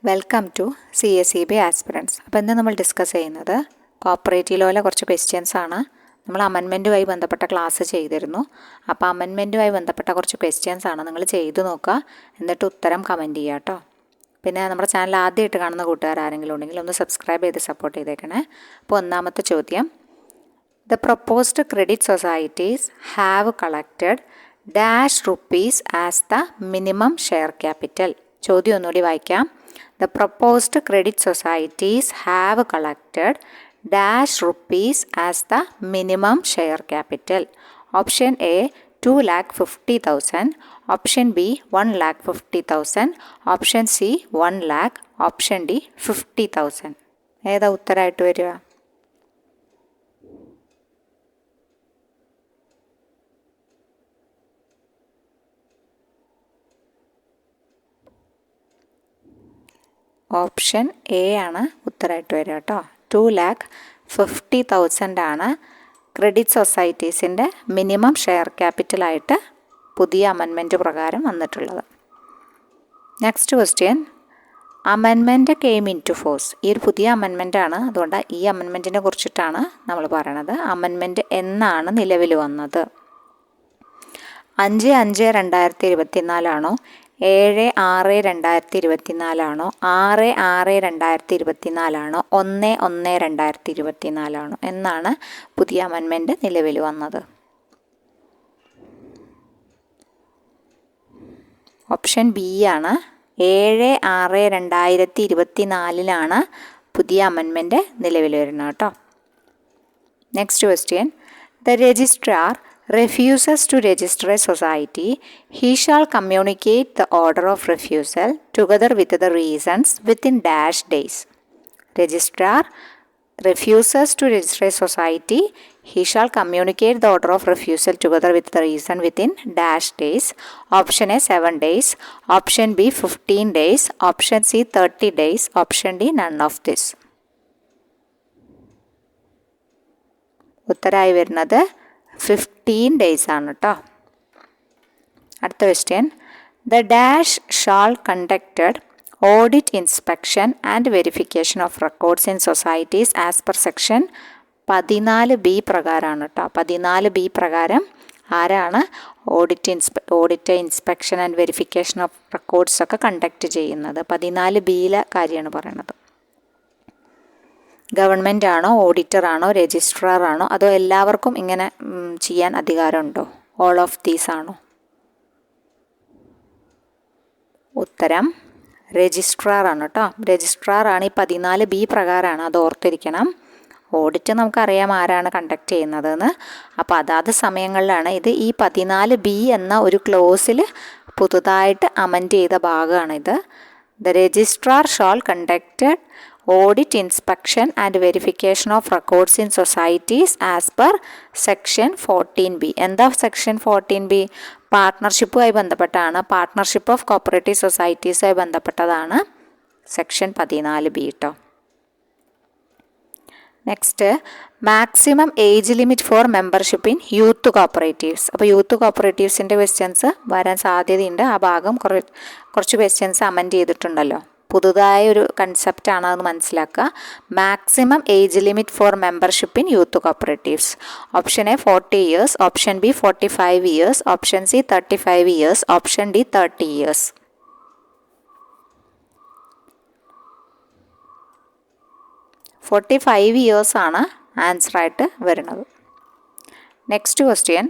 Welcome to CSEB aspirants. അപ്പോൾ ഇന്ന് നമ്മൾ ഡിസ്കസ് ചെയ്യുന്നത് കോപ്പറേറ്റീവ് ലോയിലെ കുറച്ച് ക്വസ്റ്റ്യൻസ് ആണ്. നമ്മൾ അമെൻമെൻറ്റുമായി ബന്ധപ്പെട്ട ക്ലാസ് ചെയ്തിരുന്നു. അപ്പോൾ അമെൻമെൻറ്റുമായി ബന്ധപ്പെട്ട കുറച്ച് ക്വസ്റ്റ്യൻസ് ആണ്. നിങ്ങൾ ചെയ്തു നോക്കുക, എന്നിട്ട് ഉത്തരം കമൻറ്റ് ചെയ്യുക കേട്ടോ. പിന്നെ നമ്മുടെ ചാനൽ ആദ്യമായിട്ട് കാണുന്ന കൂട്ടുകാർ ആരെങ്കിലും ഉണ്ടെങ്കിൽ ഒന്ന് സബ്സ്ക്രൈബ് ചെയ്ത് സപ്പോർട്ട് ചെയ്തേക്കണേ. അപ്പോൾ ഒന്നാമത്തെ ചോദ്യം, the proposed credit societies have collected dash rupees as the minimum share capital. ചോദ്യം ഒന്നുകൂടി വായിക്കാം. The proposed credit societies have collected dash rupees as the minimum share capital. Option A 2,50,000, option B 1,50,000, option C 1 lakh, option D 50,000. ഏതാ ഉത്തരമായിട്ട് വരിക? Option A ആണ് ഉത്തരമായിട്ട് വരിക കേട്ടോ. 2,50,000 ആണ് ക്രെഡിറ്റ് സൊസൈറ്റീസിൻ്റെ മിനിമം ഷെയർ ക്യാപിറ്റലായിട്ട് പുതിയ അമെൻമെൻറ്റ് പ്രകാരം വന്നിട്ടുള്ളത്. Next question, amendment came into force. ഈ ഒരു പുതിയ അമെൻമെൻ്റ് ആണ്, അതുകൊണ്ട് ഈ അമെൻമെൻറ്റിനെ കുറിച്ചിട്ടാണ് നമ്മൾ പറയണത്. അമെൻമെൻറ്റ് എന്നാണ് നിലവിൽ വന്നത്? 5/5/2024 ആണോ, 7/6/2024 ആണോ, 6/6/2024 ആണോ, 1/1/2024 ആണോ എന്നാണ് പുതിയ അമെൻമെൻറ്റ് നിലവിൽ വന്നത്? ഓപ്ഷൻ ബി ആണ്. 7/6/2024 പുതിയ അമെൻമെൻറ്റ് നിലവിൽ വരുന്നത് കേട്ടോ. Next question, the registrar refuses to register a society, he shall communicate the order of refusal together with the reasons within dash days. Registrar refuses to register a society, he shall communicate the order of refusal together with the reason within dash days. Option A 7 days, option B 15 days, option C 30 days, option D none of this. ഉത്തരമായി വരുന്നത് 15 days ആണ് കേട്ടോ. അടുത്ത question, the dash shall conducted audit inspection and verification of records in societies as per section 14B പ്രകാരമാണ് കേട്ടോ. 14B പ്രകാരം ആരാണ് audit inspection and verification of records ഒക്കെ കണ്ടക്ട് ചെയ്യുന്നത്? 14Bയിലെ കാര്യമാണ് പറയുന്നത്. ഗവൺമെൻറ് ആണോ, ഓഡിറ്റർ ആണോ, രജിസ്ട്രാർ ആണോ, അതോ എല്ലാവർക്കും ഇങ്ങനെ ചെയ്യാൻ അധികാരമുണ്ടോ? ഓൾ ഓഫ് ദീസ് ആണോ? ഉത്തരം രജിസ്ട്രാർ ആണ് കേട്ടോ. രജിസ്ട്രാർ ആണ്. ഈ 14B പ്രകാരമാണ്, അത് ഓർത്തിരിക്കണം. ഓഡിറ്റ് നമുക്കറിയാം ആരാണ് കണ്ടക്ട് ചെയ്യുന്നതെന്ന്. അപ്പോൾ അതാത് സമയങ്ങളിലാണ് ഇത്. ഈ 14B എന്ന ഒരു ക്ലോസിൽ പുതുതായിട്ട് അമെൻഡ് ചെയ്ത ഭാഗമാണിത്. The registrar shall conducted audit inspection and verification of records in societies as per section 14B. എന്താ സെക്ഷൻ 14B? പാർട്ട്ണർഷിപ്പുമായി ബന്ധപ്പെട്ടാണ്. പാർട്ട്ണർഷിപ്പ് ഓഫ് കോപ്പറേറ്റീവ് സൊസൈറ്റീസുമായി ബന്ധപ്പെട്ടതാണ് സെക്ഷൻ 14B കേട്ടോ. Next, maximum age limit for membership in youth cooperatives. അപ്പോൾ youth കോപ്പറേറ്റീവ്സിൻ്റെ questions വരാൻ സാധ്യതയുണ്ട്. ആ ഭാഗം കുറച്ച് ക്വസ്റ്റ്യൻസ് അമെൻഡ് ചെയ്തിട്ടുണ്ടല്ലോ. പുതുതായ ഒരു കൺസെപ്റ്റാണ്, അത് മനസ്സിലാക്കുക. Maximum age limit for membership in youth cooperatives. Option A 40 years, option B 45 years, option C 35 years, option D 30 years. 45 years ആണ് ആൻസർ ആയിട്ട് വരുന്നത്. Next question,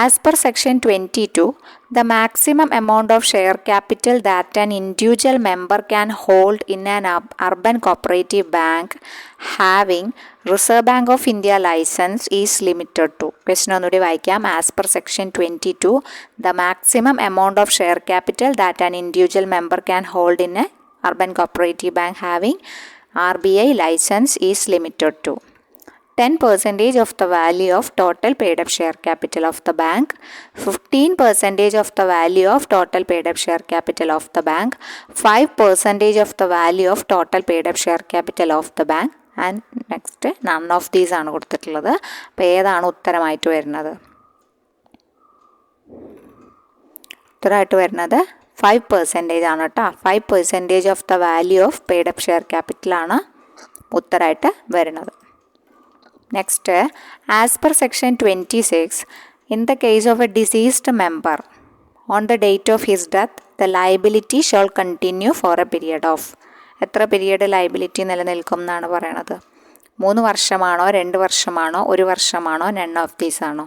as per section 22, the maximum amount of share capital that an individual member can hold in an urban cooperative bank having Reserve Bank of India license is limited to. Question ഒന്നുകൂടി വായിക്കാം. As per section 22, the maximum amount of share capital that an individual member can hold in a urban cooperative bank having RBI license is limited to 10% of the value of total paid up share capital of the bank, 15% of the value of total paid up share capital of the bank, 5% of the value of total paid up share capital of the bank, and next none of these ആണ് കൊടുത്തിട്ടുള്ളത്. അപ്പോൾ ഏതാണ് ഉത്തരമായിട്ട് വരുന്നത്? ഉത്തരമായിട്ട് വരുന്നത് 5% ആണ് കേട്ടോ. 5% of the value of paid up share ക്യാപിറ്റലാണ് ഉത്തരമായിട്ട് വരുന്നത്. Next, as per section 26, in the case of a deceased member on the date of his death the liability shall continue for a period of. എത്ര period liability നിലനിൽക്കും എന്നാണ് പറയണത്? 3 വർഷമാണോ, 2 വർഷമാണോ, 1 വർഷമാണോ, നൺ ഓഫ് ദീസ് ആണോ?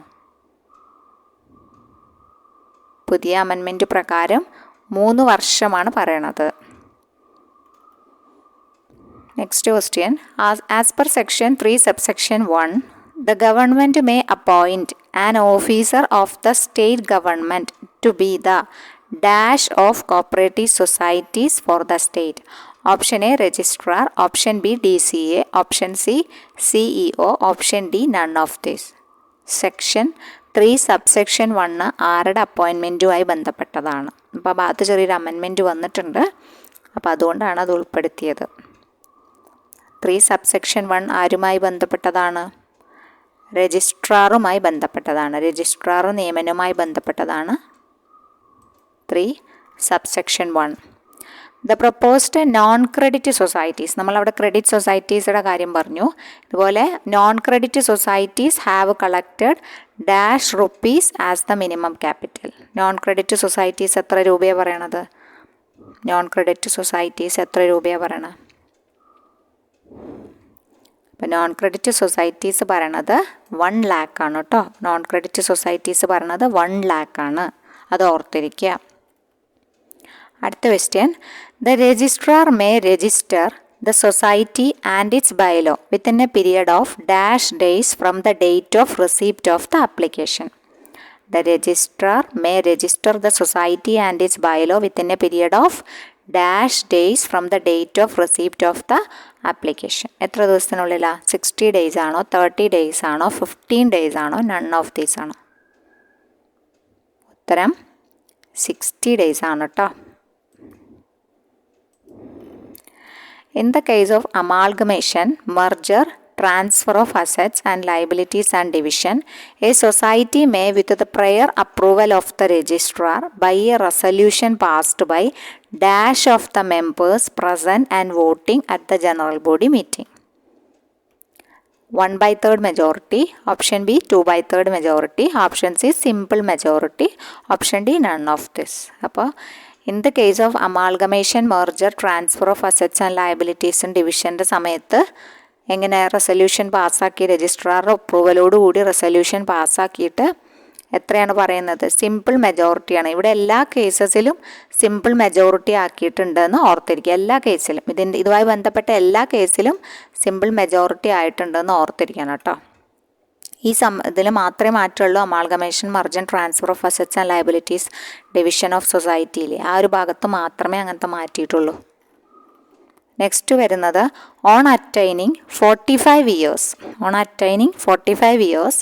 പുതിയ അമെൻമെൻറ്റ് പ്രകാരം 3 വർഷമാണ് പറയണത്. Next question, as per section 3 subsection 1, the government may appoint an officer of the state government to be the dash of cooperative societies for the state. Option A registrar, option B DCA, option C CEO, option D none of this. Section 3 subsection 1 ആരുടെ അപ്പോയിൻമെൻറ്റുമായി ബന്ധപ്പെട്ടതാണ്? അപ്പോൾ ഭാഗത്ത് ചെറിയൊരു amendment വന്നിട്ടുണ്ട്, അപ്പോൾ അതുകൊണ്ടാണ് അത് ഉൾപ്പെടുത്തിയത്. 3 subsection 1 ആരുമായി ബന്ധപ്പെട്ടതാണ്? രജിസ്ട്രാറുമായി ബന്ധപ്പെട്ടതാണ്. രജിസ്ട്രാർ നിയമനവുമായി ബന്ധപ്പെട്ടതാണ് 3 subsection 1. The proposed non credit societies, നമ്മളവിടെ ക്രെഡിറ്റ് സൊസൈറ്റീസുടെ കാര്യം പറഞ്ഞു. ഇതുപോലെ non credit societies have collected dash rupees as the minimum capital. Non credit societies എത്ര രൂപയാണ് പറയണത്? നോൺ ക്രെഡിറ്റ് സൊസൈറ്റീസ് എത്ര രൂപയാണ് പറയണത്? അപ്പോൾ നോൺ ക്രെഡിറ്റ് സൊസൈറ്റീസ് പറയണത് 1 lakh ആണ് കേട്ടോ. നോൺ ക്രെഡിറ്റ് സൊസൈറ്റീസ് പറയണത് 1 lakh ആണ്, അത് ഓർത്തിരിക്കുക. അടുത്ത question, the registrar may register the society and it's bylaw within A period of dash days from the date of receipt of the application. The registrar may register the society and it's bylaw within A period of dash days from the date of receipt of the application. എത്ര ദിവസത്തിനുള്ളിലാണ്? 60 days ആണോ, 30 days ആണോ, 15 days ആണോ, none of these ആണോ? ഉത്തരം 60 days ആണ് കേട്ടോ. In the case of amalgamation, merger, transfer of assets and liabilities and division, a society may, with the prior approval of the registrar, by a resolution passed by dash of the members present and voting at the general body meeting. 1/3 majority, option B 2/3 majority, option C simple majority, option D none of this. അപ്പോൾ in the case of amalgamation, merger, transfer of assets and ലയബിലിറ്റീസും ഡിവിഷൻ്റെ സമയത്ത് എങ്ങനെ resolution പാസ്സാക്കി, രജിസ്ട്രാറുടെ അപ്രൂവലോടുകൂടി resolution പാസ്സാക്കിയിട്ട് എത്രയാണ് പറയുന്നത്? Simple മെജോറിറ്റിയാണ്. ഇവിടെ എല്ലാ കേസസിലും സിമ്പിൾ മെജോറിറ്റി ആക്കിയിട്ടുണ്ടെന്ന് ഓർത്തിരിക്കുക. എല്ലാ കേസിലും ഇതുമായി ബന്ധപ്പെട്ട എല്ലാ കേസിലും സിമ്പിൾ മെജോറിറ്റി ആയിട്ടുണ്ടെന്ന് ഓർത്തിരിക്കണം കേട്ടോ. ഈ ഇതിൽ മാത്രമേ മാറ്റമുള്ളൂ. Amalgamation, merger, transfer of assets and liabilities, division of സൊസൈറ്റിയിൽ ആ ഒരു ഭാഗത്ത് മാത്രമേ അങ്ങനത്തെ മാറ്റിയിട്ടുള്ളൂ. നെക്സ്റ്റ് വരുന്നത്, on attaining 45 years, on attaining 45 years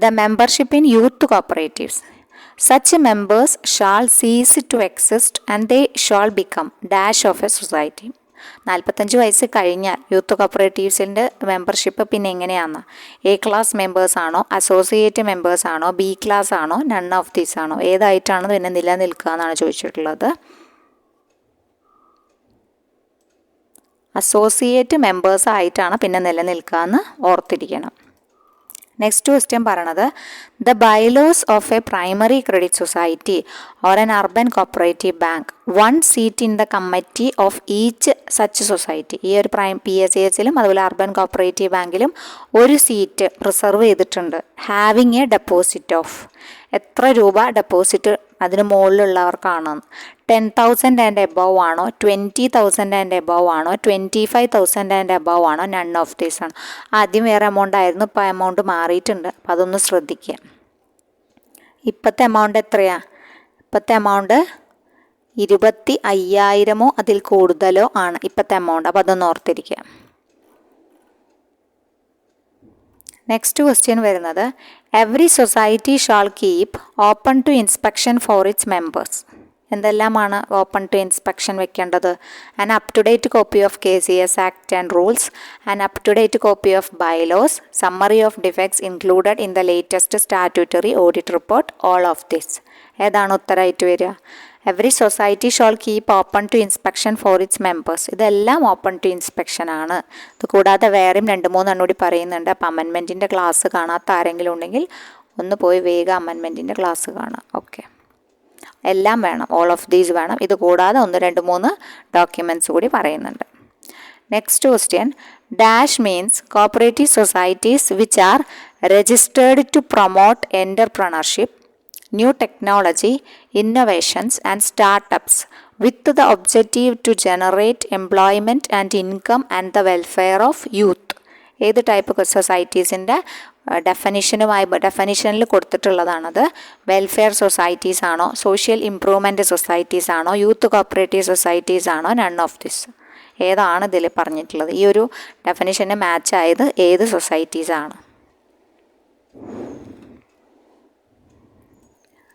the membership in youth cooperatives such members shall cease to exist and they shall become dash of a society. 45 വയസ്സ് കഴിഞ്ഞാൽ യൂത്ത് കോപ്പറേറ്റീവ്സിൻ്റെ മെമ്പർഷിപ്പ് പിന്നെ എങ്ങനെയാണ്? എ ക്ലാസ് മെമ്പേഴ്സ് ആണോ, associate members ആണോ, B class ആണോ, none of these ആണോ? ഏതായിട്ടാണ് പിന്നെ നിലനിൽക്കുക എന്നാണ് ചോദിച്ചിട്ടുള്ളത്. അസോസിയേറ്റ് മെമ്പേഴ്സ് ആയിട്ടാണ് പിന്നെ നിലനിൽക്കുക എന്ന് ഓർത്തിരിക്കണം. നെക്സ്റ്റ് ക്വസ്റ്റ്യൻ പറയണത്, the bylaws of A primary credit society or N urban cooperative bank 1 seat in the committee of each such society. ഈ ഒരു PSAസിലും അതുപോലെ അർബൻ കോപ്പറേറ്റീവ് ബാങ്കിലും 1 seat റിസർവ് ചെയ്തിട്ടുണ്ട്. ഹാവിങ് എ ഡെപ്പോസിറ്റ് ഓഫ്, എത്ര രൂപ ഡെപ്പോസിറ്റ് അതിന് മുകളിലുള്ളവർക്കാണ്? 10,000 and above ആണോ, 20,000 and above ആണോ, 25,000 and above ആണോ, നൺ ഓഫ് ദീസ് ആണ്? ആദ്യം വേറെ എമൗണ്ട് ആയിരുന്നു, ഇപ്പോൾ എമൗണ്ട് മാറിയിട്ടുണ്ട്, അപ്പം അതൊന്ന് ശ്രദ്ധിക്കുക. ഇപ്പോഴത്തെ എമൗണ്ട് എത്രയാ? ഇപ്പോഴത്തെ എമൗണ്ട് 25,000 അതിൽ കൂടുതലോ ആണ് ഇപ്പോഴത്തെ എമൗണ്ട്, അപ്പോൾ അതൊന്ന് ഓർത്തിരിക്കുക. നെക്സ്റ്റ് ക്വസ്റ്റ്യൻ വരുന്നത്, every society shall keep open to inspection for its members. എന്തെല്ലാമാണ് ഓപ്പൺ ടു ഇൻസ്പെക്ഷൻ വെക്കേണ്ടത്? An up to date copy of KCS act and rules, an up to date copy of bylaws, summary of defects included in the latest statutory audit report, all of this. ഏതാണ് ഉത്തരമായിട്ട് വരിക? Every society shall keep open to inspection for its members. ഇതെല്ലാം open to inspection ആണ്. ഇത് കൂടാതെ വേറെയും 2-3 കൂടി പറയുന്നുണ്ട്. അപ്പോൾ അമെൻമെൻറ്റിൻ്റെ ക്ലാസ് കാണാത്ത ആരെങ്കിലും ഉണ്ടെങ്കിൽ ഒന്ന് പോയി വേഗം അമെൻമെൻറ്റിൻ്റെ ക്ലാസ് കാണാം. ഓക്കെ, എല്ലാം വേണം, ഓൾ ഓഫ് ദീസ് വേണം. ഇത് കൂടാതെ 1-2-3 ഡോക്യുമെൻറ്റ്സ് കൂടി പറയുന്നുണ്ട്. Next question, dash means cooperative societies which are registered to promote entrepreneurship, new technology, innovations and startups with the objective to generate employment and income and the welfare of youth. ഏത് type സൊസൈറ്റീസിൻ്റെ ഡെഫനിഷനിൽ കൊടുത്തിട്ടുള്ളതാണത്. Welfare societies ആണോ, social improvement societies ആണോ, youth cooperative societies ആണോ, none of this. ഏതാണ് ഇതിൽ പറഞ്ഞിട്ടുള്ളത്? ഈ ഒരു ഡെഫനിഷന് match ആയത് ഏത് സൊസൈറ്റീസാണ്?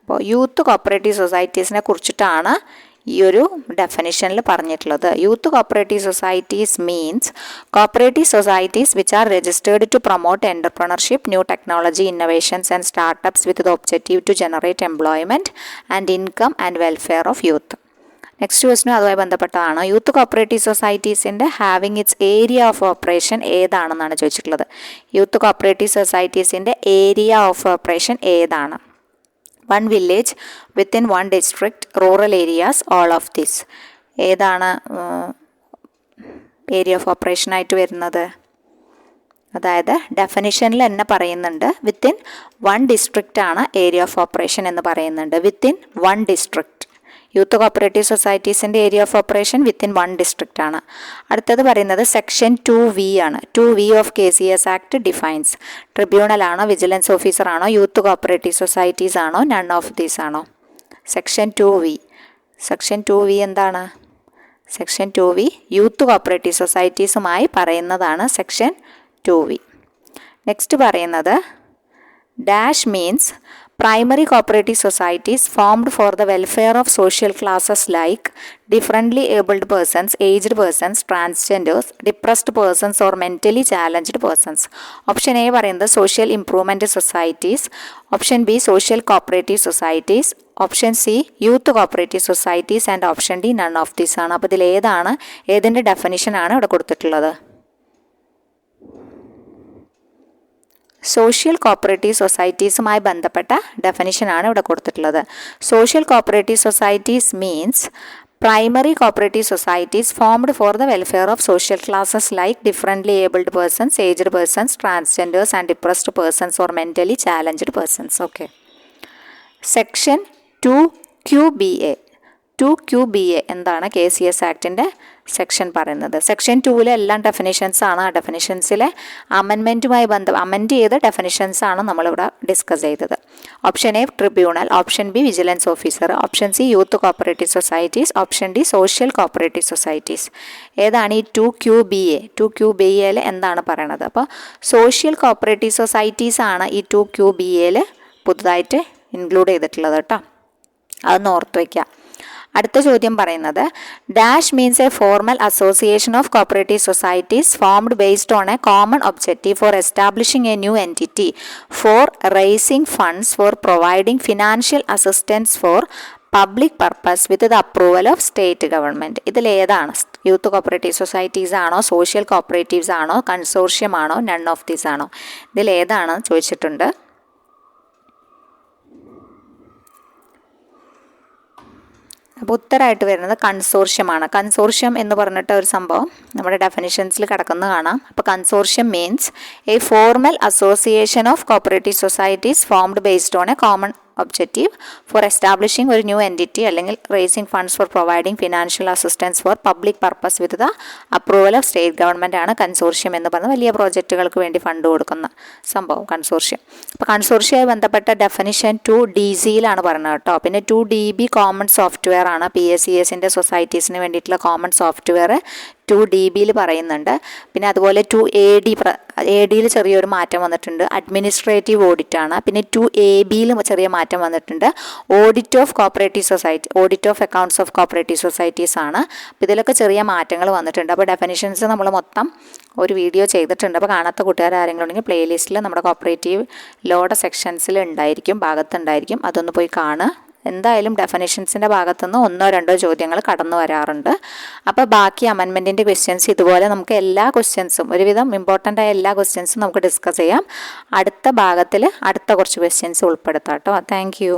അപ്പോൾ യൂത്ത് കോപ്പറേറ്റീവ് സൊസൈറ്റീസിനെ കുറിച്ചിട്ടാണ് ഈ ഒരു ഡെഫിനിഷനിൽ പറഞ്ഞിട്ടുള്ളത്. Youth cooperative societies means cooperative societies which are registered to promote entrepreneurship, new technology, innovations and startups with the objective to generate employment and income and welfare of youth. Next ക്വസ്റ്റിനും അതുമായി ബന്ധപ്പെട്ടതാണ്. Youth cooperative സൊസൈറ്റീസിൻ്റെ having its area of operation ഏതാണെന്നാണ് ചോദിച്ചിട്ടുള്ളത്. Youth cooperative സൊസൈറ്റീസിൻ്റെ area of operation ഏതാണ്? 1 village within 1 district, rural areas, all of this. ഏതാണ് area of operation ആയിട്ട് വരുന്നത്? അതായത് ഡെഫിനിഷനിൽ തന്നെ പറയുന്നുണ്ട് വിത്തിൻ 1 ഡിസ്ട്രിക്റ്റ് ആണ് ഏരിയ ഓഫ് ഓപ്പറേഷൻ എന്ന് പറയുന്നുണ്ട്. Within 1 district. യൂത്ത് കോപ്പറേറ്റീവ് സൊസൈറ്റീസിൻ്റെ area of operation within 1 district ആണ്. അടുത്തത് പറയുന്നത് സെക്ഷൻ 2V ആണ്. 2V of KCS act defines. Tribunal ആണോ, വിജിലൻസ് ഓഫീസർ ആണോ, യൂത്ത് കോപ്പറേറ്റീവ് സൊസൈറ്റീസ് ആണോ, നൺ ഓഫ് ദീസ് ആണോ? Section 2V. സെക്ഷൻ 2V എന്താണ്? സെക്ഷൻ 2V യൂത്ത് കോപ്പറേറ്റീവ് സൊസൈറ്റീസുമായി പറയുന്നതാണ് സെക്ഷൻ 2V. നെക്സ്റ്റ് പറയുന്നത് dash means primary cooperative societies formed for the welfare of social classes like differently abled persons, aged persons, transgenders, depressed persons or mentally challenged persons. Option A പറയുന്നത് social improvement societies, option B social cooperative societies, option C youth cooperative societies and option D none of these ആണ്. അപ്പോൾ ഇതിൽ ഏതാണ്, ഏതിൻ്റെ definition ആണ് ഇവിടെ കൊടുത്തിട്ടുള്ളത്? Social cooperative സൊസൈറ്റീസുമായി ബന്ധപ്പെട്ട ഡെഫിനിഷനാണ് ഇവിടെ കൊടുത്തിട്ടുള്ളത്. Social cooperative societies means primary cooperative societies formed for the welfare of social classes like differently abled persons, aged persons, transgenders and depressed persons or mentally challenged persons. Okay. Section 2QBA. 2QBA എന്താണ് KCS ആക്ടിൻ്റെ section പറയുന്നത്? Section 2-ലെ എല്ലാം definitions ആണ്. ആ ഡെഫിനിഷൻസിലെ അമെൻമെൻറ്റുമായി amend ചെയ്ത definitions ആണ് നമ്മളിവിടെ discuss ചെയ്തത്. Option A tribunal, option B vigilance officer, option C youth cooperative societies, option D social cooperative societies. ഏതാണ് ഈ 2QBA? 2QBAയിൽ എന്താണ് പറയണത്? അപ്പോൾ സോഷ്യൽ കോപ്പറേറ്റീവ് സൊസൈറ്റീസ് ആണ് ഈ 2QBAയിൽ പുതുതായിട്ട് ഇൻക്ലൂഡ് ചെയ്തിട്ടുള്ളത് കേട്ടോ. അതൊന്ന് ഓർത്ത് വയ്ക്കുക. അടുത്ത ചോദ്യം പറയുന്നത് dash means a formal association of cooperative societies formed based on a common objective for establishing a new entity for raising funds for providing financial assistance for public purpose with the approval of state government. ഇതിലേതാണ്? Youth cooperative societies ആണോ, social cooperatives ആണോ, consortium ആണോ, none of these ആണോ? ഇതിലേതാണ് ചോദിച്ചിട്ടുണ്ട്. അപ്പോൾ ഉത്തരമായിട്ട് വരുന്നത് കൺസോർഷ്യമാണ്. കൺസോർഷ്യം എന്ന് പറഞ്ഞിട്ട് ഒരു സംഭവം നമ്മുടെ ഡെഫിനിഷൻസിൽ കിടക്കുന്നത് കാണാം. അപ്പോൾ consortium means a formal association of cooperative societies formed based on a common objective for establishing ഒരു ന്യൂ എൻറ്റിറ്റി അല്ലെങ്കിൽ raising funds for providing financial assistance for public purpose with the approval of state government ആണ് consortium എന്ന് പറഞ്ഞ് വലിയ പ്രോജക്റ്റുകൾക്ക് വേണ്ടി fund കൊടുക്കുന്ന സംഭവം consortium. അപ്പോൾ കൺസോർഷ്യമായി ബന്ധപ്പെട്ട ഡെഫിനിഷൻ 2DC പറയുന്നത് കേട്ടോ. പിന്നെ 2DB കോമൺ സോഫ്റ്റ്വെയർ ആണ്. PSCSൻ്റെ സൊസൈറ്റീസിന് വേണ്ടിയിട്ടുള്ള കോമൺ സോഫ്റ്റ്വെയർ 2DB പറയുന്നുണ്ട്. പിന്നെ അതുപോലെ 2AD ചെറിയൊരു മാറ്റം വന്നിട്ടുണ്ട്. അഡ്മിനിസ്ട്രേറ്റീവ് ഓഡിറ്റ് ആണ്. പിന്നെ 2AB ചെറിയ മാറ്റം വന്നിട്ടുണ്ട്. Audit of cooperative society, audit of accounts of cooperative societies ആണ്. അപ്പോൾ ഇതിലൊക്കെ ചെറിയ മാറ്റങ്ങൾ വന്നിട്ടുണ്ട്. അപ്പോൾ ഡെഫിനിഷൻസ് നമ്മൾ മൊത്തം ഒരു വീഡിയോ ചെയ്തിട്ടുണ്ട്. അപ്പോൾ കാണാത്ത കൂട്ടുകാർ ആരെങ്കിലും ഉണ്ടെങ്കിൽ പ്ലേലിസ്റ്റിൽ നമ്മുടെ കോപ്പറേറ്റീവ് ലോയുടെ സെക്ഷൻസിൽ ഉണ്ടായിരിക്കും, ഭാഗത്തുണ്ടായിരിക്കും. അതൊന്ന് പോയി കാണുക. എന്തായാലും ഡെഫിനിഷൻസിൻ്റെ ഭാഗത്തുനിന്ന് 1-2 ചോദ്യങ്ങൾ കടന്നു വരാറുണ്ട്. അപ്പോൾ ബാക്കി അമെൻമെൻറ്റിൻ്റെ ക്വസ്റ്റ്യൻസ് ഇതുപോലെ നമുക്ക് എല്ലാ ക്വസ്റ്റ്യൻസും ഒരുവിധം ഇമ്പോർട്ടൻ്റ് ആയ എല്ലാ ക്വസ്റ്റ്യൻസും നമുക്ക് ഡിസ്കസ് ചെയ്യാം. അടുത്ത ഭാഗത്തിൽ അടുത്ത കുറച്ച് ക്വസ്റ്റ്യൻസ് ഉൾപ്പെടുത്താം കേട്ടോ. Thank you.